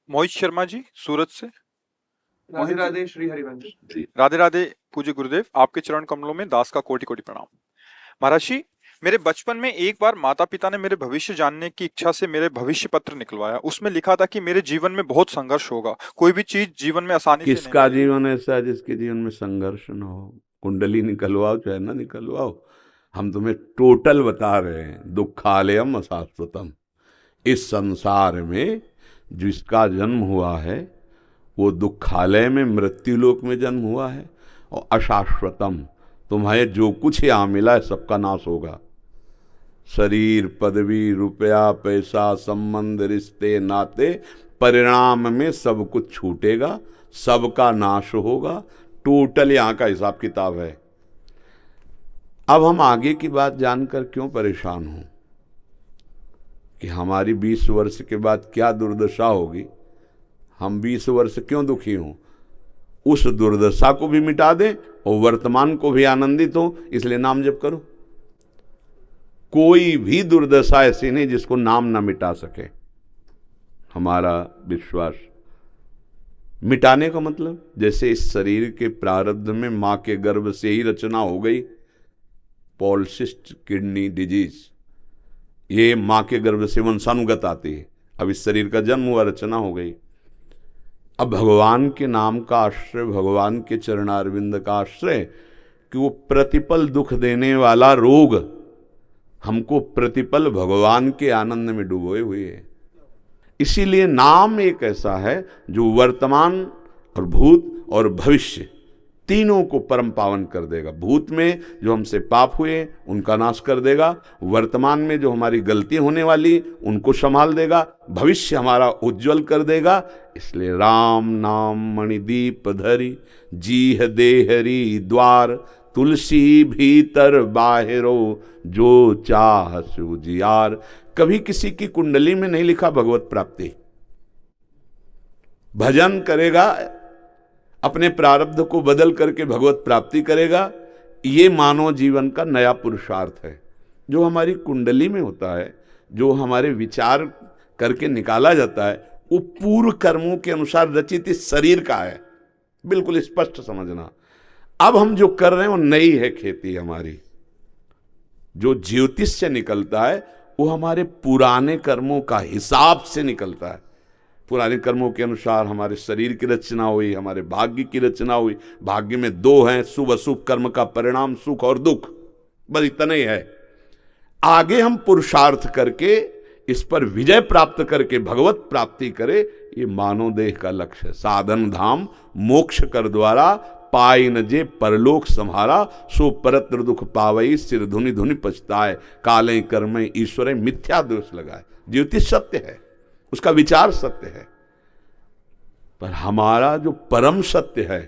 मोहित शर्मा जी, सूरत से। राधे मोहित जी, राधे श्री हरिवंश। राधे राधे। पूज्य गुरुदेव, आपके चरण कमलों में दास का कोटि कोटि प्रणाम। महाराज जी, मेरे बचपन में एक बार माता पिता ने मेरे भविष्य जानने की इच्छा से मेरे भविष्य पत्र निकलवाया। उसमें लिखा था कि मेरे जीवन में बहुत संघर्ष होगा, कोई भी चीज जीवन में आसानी से नहीं किसका मिलेगी। जीवन ऐसा है जिसके जीवन में संघर्ष न हो? कुंडली निकलवाओ चाहे ना निकलवाओ, हम तुम्हें टोटल बता रहे हैं। दुखालयम अशाश्वतम, इस संसार में जिसका जन्म हुआ है वो दुखालय में, मृत्युलोक में जन्म हुआ है। और अशाश्वतम, तुम्हें जो कुछ यहाँ मिला है सबका नाश होगा। शरीर, पदवी, रुपया, पैसा, संबंध, रिश्ते, नाते, परिणाम में सब कुछ छूटेगा, सबका नाश होगा। टोटल यहाँ का हिसाब किताब है। अब हम आगे की बात जानकर क्यों परेशान हों कि हमारी 20 वर्ष के बाद क्या दुर्दशा होगी, हम 20 वर्ष क्यों दुखी हों? उस दुर्दशा को भी मिटा दें और वर्तमान को भी आनंदित हो, इसलिए नाम जप करो। कोई भी दुर्दशा ऐसी नहीं जिसको नाम ना मिटा सके। हमारा विश्वास मिटाने का मतलब, जैसे इस शरीर के प्रारब्ध में मां के गर्भ से ही रचना हो गई, पॉलिसिस्ट किडनी डिजीज, ये मां के गर्भ से वंशानुगत आती है। अब इस शरीर का जन्म हुआ, रचना हो गई। अब भगवान के नाम का आश्रय, भगवान के चरणारविंद का आश्रय, कि वो प्रतिपल दुख देने वाला रोग हमको प्रतिपल भगवान के आनंद में डुबोए हुए है। इसीलिए नाम एक ऐसा है जो वर्तमान और भूत और भविष्य तीनों को परम पावन कर देगा। भूत में जो हमसे पाप हुए उनका नाश कर देगा, वर्तमान में जो हमारी गलती होने वाली उनको संभाल देगा, भविष्य हमारा उज्जवल कर देगा। इसलिए राम नाम मणिदीप धरी, जीह देहरी द्वार, तुलसी भीतर बाहिरो, जो चाह सुजियार। कभी किसी की कुंडली में नहीं लिखा भगवत प्राप्ति। भजन करेगा, अपने प्रारब्ध को बदल करके भगवत प्राप्ति करेगा। ये मानव जीवन का नया पुरुषार्थ है। जो हमारी कुंडली में होता है, जो हमारे विचार करके निकाला जाता है, वो पूर्व कर्मों के अनुसार रचित इस शरीर का है। बिल्कुल स्पष्ट समझना। अब हम जो कर रहे हैं वो नई है खेती हमारी। जो ज्योतिष से निकलता है वो हमारे पुराने कर्मों का हिसाब से निकलता है। पुराने कर्मों के अनुसार हमारे शरीर की रचना हुई, हमारे भाग्य की रचना हुई। भाग्य में दो हैं, शुभ अशुभ कर्म का परिणाम, सुख और दुख, बस इतना ही है। आगे हम पुरुषार्थ करके इस पर विजय प्राप्त करके भगवत प्राप्ति करे, ये मानव देह का लक्ष्य है। साधन धाम मोक्ष कर द्वारा, पाई न जे परलोक संहारा, सो परत्र दुख पावई, सिर धुनि धुनि पछताए, काले कर्म ईश्वर मिथ्या दोष लगाए। ज्योतिष सत्य है, उसका विचार सत्य है, पर हमारा जो परम सत्य है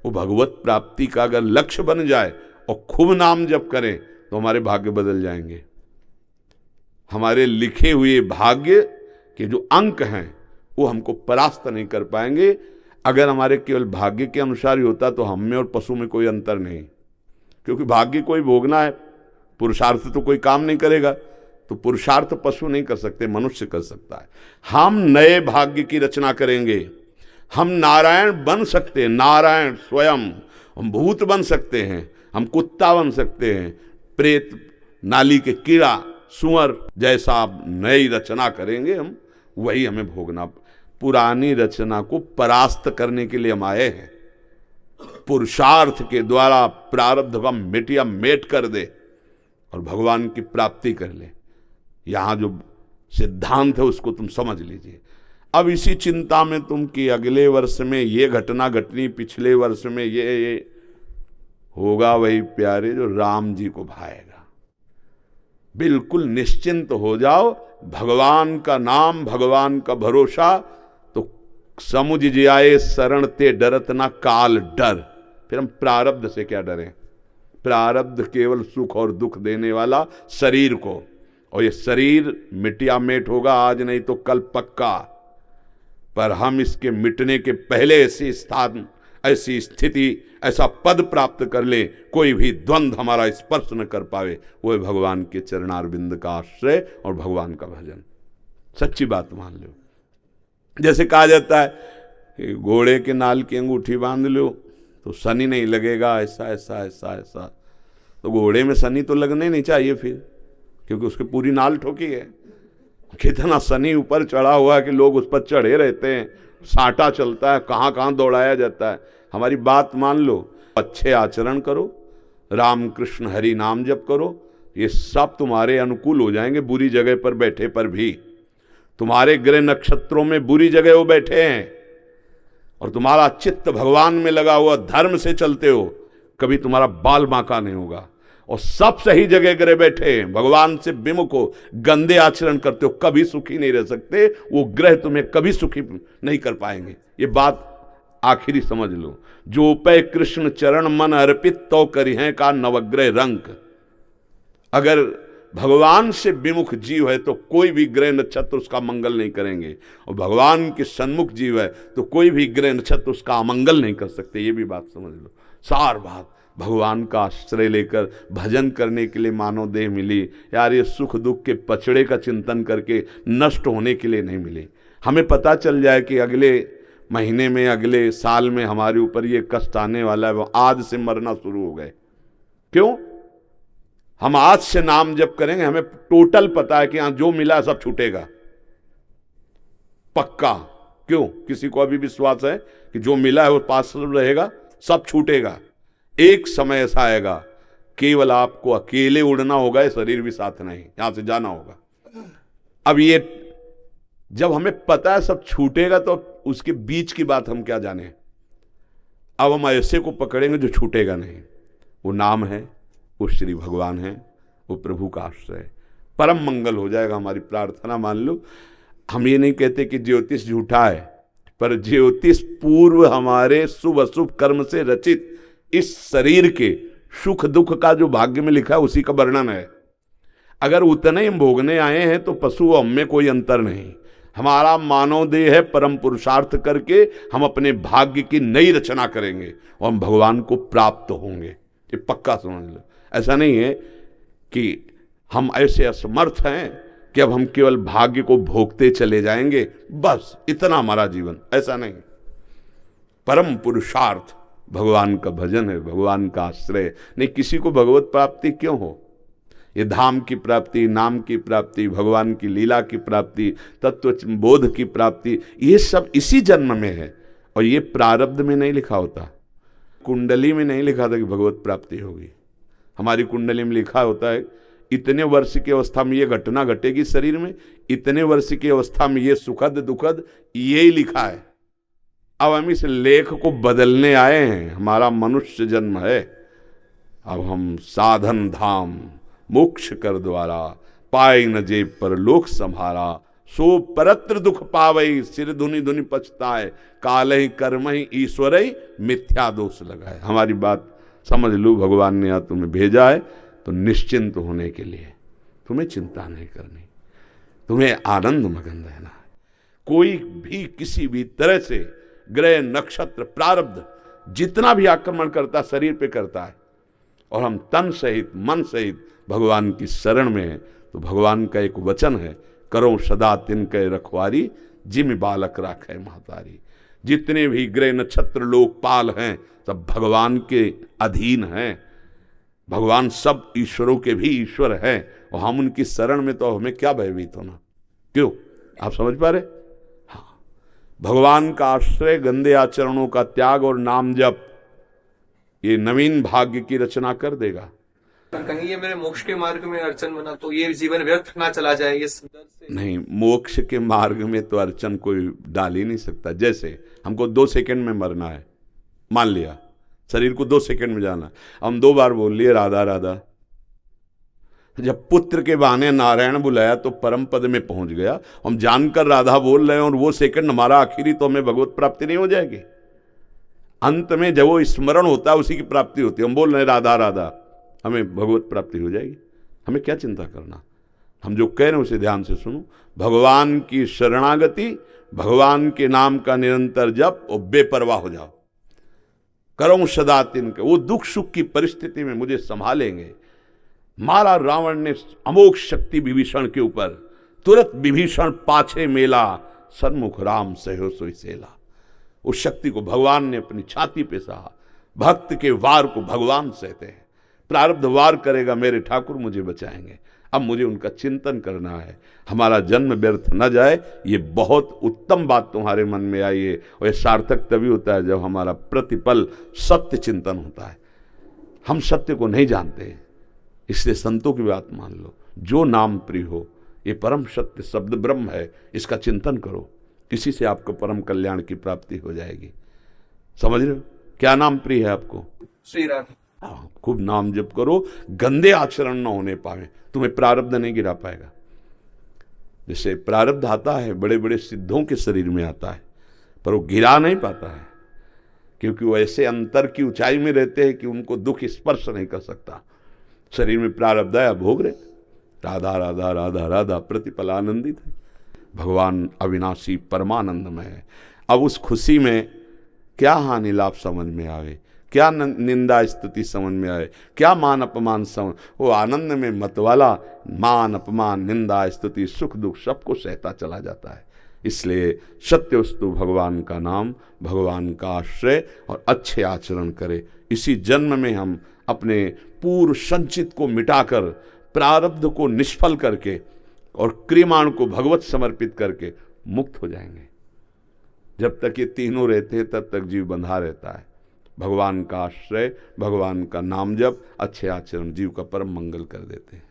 वो भगवत प्राप्ति का अगर लक्ष्य बन जाए और खूब नाम जप करें तो हमारे भाग्य बदल जाएंगे। हमारे लिखे हुए भाग्य के जो अंक हैं वो हमको परास्त नहीं कर पाएंगे। अगर हमारे केवल भाग्य के अनुसार ही होता तो हम में और पशु में कोई अंतर नहीं, क्योंकि भाग्य कोई भोगना है, पुरुषार्थ तो कोई काम नहीं करेगा। तो पुरुषार्थ पशु नहीं कर सकते, मनुष्य कर सकता है। हम नए भाग्य की रचना करेंगे। हम नारायण बन सकते हैं, नारायण स्वयं। हम भूत बन सकते हैं, हम कुत्ता बन सकते हैं, प्रेत, नाली के कीड़ा, सुअर, जैसा आप नई रचना करेंगे हम वही हमें भोगना। पुरानी रचना को परास्त करने के लिए हम आए हैं। पुरुषार्थ के द्वारा प्रारब्ध का मिटिया मेट कर दे और भगवान की प्राप्ति कर ले। यहां जो सिद्धांत है उसको तुम समझ लीजिए। अब इसी चिंता में तुम कि अगले वर्ष में ये घटना घटनी, पिछले वर्ष में ये होगा, वही प्यारे जो राम जी को भाएगा। बिल्कुल निश्चिंत हो जाओ। भगवान का नाम, भगवान का भरोसा, तो समुझ जाए शरण ते डरत ना काल डर। फिर हम प्रारब्ध से क्या डरें? प्रारब्ध केवल सुख और दुख देने वाला शरीर को, और ये शरीर मिटिया मेट होगा, आज नहीं तो कल पक्का। पर हम इसके मिटने के पहले ऐसी स्थान, ऐसी स्थिति, ऐसा पद प्राप्त कर ले कोई भी द्वंद्व हमारा स्पर्श न कर पावे, वो है भगवान के चरणारविंद का आश्रय और भगवान का भजन। सच्ची बात मान लो। जैसे कहा जाता है कि घोड़े के नाल की अंगूठी बांध लो तो शनि नहीं लगेगा, ऐसा ऐसा ऐसा ऐसा। तो घोड़े में शनि तो लगने नहीं चाहिए फिर, क्योंकि उसकी पूरी नाल ठोकी है। कितना शनि ऊपर चढ़ा हुआ है कि लोग उस पर चढ़े रहते हैं, साटा चलता है, कहाँ कहाँ दौड़ाया जाता है। हमारी बात मान लो, अच्छे आचरण करो, राम कृष्ण हरि नाम जप करो, ये सब तुम्हारे अनुकूल हो जाएंगे। बुरी जगह पर बैठे पर भी तुम्हारे ग्रह नक्षत्रों में बुरी जगह वो बैठे हैं और तुम्हारा चित्त भगवान में लगा हुआ, धर्म से चलते हो, कभी तुम्हारा बाल बांका नहीं होगा। और सब सही जगह ग्रह बैठे हैं, भगवान से विमुख हो, गंदे आचरण करते हो, कभी सुखी नहीं रह सकते। वो ग्रह तुम्हें कभी सुखी नहीं कर पाएंगे। ये बात आखिरी समझ लो। जो पे कृष्ण चरण मन अर्पित तो करी है का नवग्रह रंक। अगर भगवान से विमुख जीव है तो कोई भी ग्रह नक्षत्र उसका मंगल नहीं करेंगे, और भगवान के सन्मुख जीव है तो कोई भी ग्रह नक्षत्र उसका अमंगल नहीं कर सकते। ये भी बात समझ लो। सार बात, भगवान का आश्रय लेकर भजन करने के लिए मानव देह मिली यार। ये सुख दुख के पचड़े का चिंतन करके नष्ट होने के लिए नहीं मिली। हमें पता चल जाए कि अगले महीने में, अगले साल में हमारे ऊपर ये कष्ट आने वाला है, वो आज से मरना शुरू हो गए। क्यों? हम आज से नाम जप करेंगे, हमें टोटल पता है कि यहां जो मिला सब छूटेगा, पक्का। क्यों? किसी को अभी विश्वास है कि जो मिला है वो पास रहेगा, सब छूटेगा। एक समय ऐसा आएगा केवल आपको अकेले उड़ना होगा, ये शरीर भी साथ नहीं, यहां से जाना होगा। अब ये जब हमें पता है सब छूटेगा तो उसके बीच की बात हम क्या जाने। अब हम ऐसे को पकड़ेंगे जो छूटेगा नहीं। वो नाम है, वो श्री भगवान है, वो प्रभु का आश्रय, परम मंगल हो जाएगा। हमारी प्रार्थना मान लो। हम ये नहीं कहते कि ज्योतिष झूठा है, पर ज्योतिष पूर्व हमारे शुभ अशुभ कर्म से रचित इस शरीर के सुख दुख का जो भाग्य में लिखा है उसी का वर्णन है। अगर उतने ही भोगने आए हैं तो पशु और हम में कोई अंतर नहीं। हमारा मानव देह है, परम पुरुषार्थ करके हम अपने भाग्य की नई रचना करेंगे और हम भगवान को प्राप्त होंगे। ये पक्का समझ लो। ऐसा नहीं है कि हम ऐसे असमर्थ हैं कि अब हम केवल भाग्य को भोगते चले जाएंगे, बस इतना हमारा जीवन, ऐसा नहीं। परम पुरुषार्थ भगवान का भजन है, भगवान का आश्रय। नहीं, किसी को भगवत प्राप्ति क्यों हो? ये धाम की प्राप्ति, नाम की प्राप्ति, भगवान की लीला की प्राप्ति, तत्व बोध की प्राप्ति, ये सब इसी जन्म में है। और ये प्रारब्ध में नहीं लिखा होता, कुंडली में नहीं लिखा था कि भगवत प्राप्ति होगी। हमारी कुंडली में लिखा होता है इतने वर्ष की अवस्था में ये घटना घटेगी शरीर में, इतने वर्ष की अवस्था में ये सुखद दुखद, यही लिखा है। अब हम इस लेख को बदलने आए हैं। हमारा मनुष्य जन्म है, अब हम साधन धाम मोक्ष कर द्वारा, पाए न जेब पर लोक संहारा, सो परत्र दुख पावई, सिर धुनि धुनि पछताए, कालहि कर्महि ईश्वरई मिथ्या दोष लगाए। हमारी बात समझ लो। भगवान ने यहाँ तुम्हें भेजा है तो निश्चिंत होने के लिए, तुम्हें चिंता नहीं करनी, तुम्हें आनंद मगन रहना है। कोई भी किसी भी तरह से ग्रह नक्षत्र प्रारब्ध जितना भी आक्रमण करता शरीर पे करता है, और हम तन सहित मन सहित भगवान की शरण में हैं, तो भगवान का एक वचन है, करो सदा तिनके रखवारी, जिम बालक राखे महतारी। जितने भी ग्रह नक्षत्र लोकपाल हैं सब भगवान के अधीन हैं। भगवान सब ईश्वरों के भी ईश्वर हैं, और हम उनकी शरण में, तो हमें क्या भयभीत होना। क्यों? आप समझ पा रहे? हाँ, भगवान का आश्रय, गंदे आचरणों का त्याग और नाम जप, ये नवीन भाग्य की रचना कर देगा। कहीं ये मेरे मोक्ष के मार्ग में अड़चन बना तो ये जीवन व्यर्थ ना चला जाए, इस डर से। नहीं, मोक्ष के मार्ग में तो अड़चन कोई डाल ही नहीं सकता। जैसे हमको 2 सेकंड में मरना है, मान लिया शरीर को 2 सेकंड में जाना, हम 2 बार बोल लिए राधा राधा। जब पुत्र के बहाने नारायण बुलाया तो परम पद में पहुंच गया। हम जानकर राधा बोल रहे हैं और वो सेकंड हमारा आखिरी, तो हमें भगवत प्राप्ति नहीं हो जाएगी? अंत में जब वो स्मरण होता है उसी की प्राप्ति होती है। हम बोल रहे हैं राधा राधा, हमें भगवत प्राप्ति हो जाएगी। हमें क्या चिंता करना? हम जो कह रहे हैं उसे ध्यान से सुनो। भगवान की शरणागति, भगवान के नाम का निरंतर जप और बेपरवाह हो जाओ। करो सदा तिनके, वो दुख सुख की परिस्थिति में मुझे संभालेंगे। मारा रावण ने अमोघ शक्ति विभीषण के ऊपर, तुरंत विभीषण पाछे मेला, सन्मुख राम सहयो सोई सेला। उस शक्ति को भगवान ने अपनी छाती पे सहा। भक्त के वार को भगवान सहते हैं। प्रारब्ध वार करेगा, मेरे ठाकुर मुझे बचाएंगे। अब मुझे उनका चिंतन करना है, हमारा जन्म व्यर्थ न जाए। ये बहुत उत्तम बात तुम्हारे मन में आई है, और ये सार्थक तभी होता है जब हमारा प्रतिपल सत्य चिंतन होता है। हम सत्य को नहीं जानते, इसलिए संतों की बात मान लो। जो नाम प्रिय हो, ये परम सत्य शब्द ब्रह्म है, इसका चिंतन करो, इसी से आपको परम कल्याण की प्राप्ति हो जाएगी। समझ रहे हो? क्या नाम प्रिय है आपको? श्री राम। हाँ, खूब नाम जप करो, गंदे आचरण न होने पावे, तुम्हें प्रारब्ध नहीं गिरा पाएगा। जैसे प्रारब्ध आता है बड़े बड़े सिद्धों के शरीर में आता है, पर वो गिरा नहीं पाता है, क्योंकि वो ऐसे अंतर की ऊंचाई में रहते हैं कि उनको दुख स्पर्श नहीं कर सकता। शरीर में प्रारब्ध आया, भोग रहे, राधा राधा राधा राधा, प्रतिपल आनंदित है। भगवान अविनाशी परमानंदमय है। अब उस खुशी में क्या हानि लाभ समझ में आवे, क्या निंदा स्तुति समझ में आए, क्या मान अपमान समझ, वो आनंद में मतवाला मान अपमान निंदा स्तुति सुख दुख सबको सहता चला जाता है। इसलिए सत्य वस्तु भगवान का नाम, भगवान का आश्रय और अच्छे आचरण करें। इसी जन्म में हम अपने पूर्व संचित को मिटाकर, प्रारब्ध को निष्फल करके और क्रियमाण को भगवत समर्पित करके मुक्त हो जाएंगे। जब तक ये तीनों रहते हैं तब तक जीव बंधा रहता है। भगवान का आश्रय, भगवान का नाम जप, अच्छे आचरण जीव का परम मंगल कर देते हैं।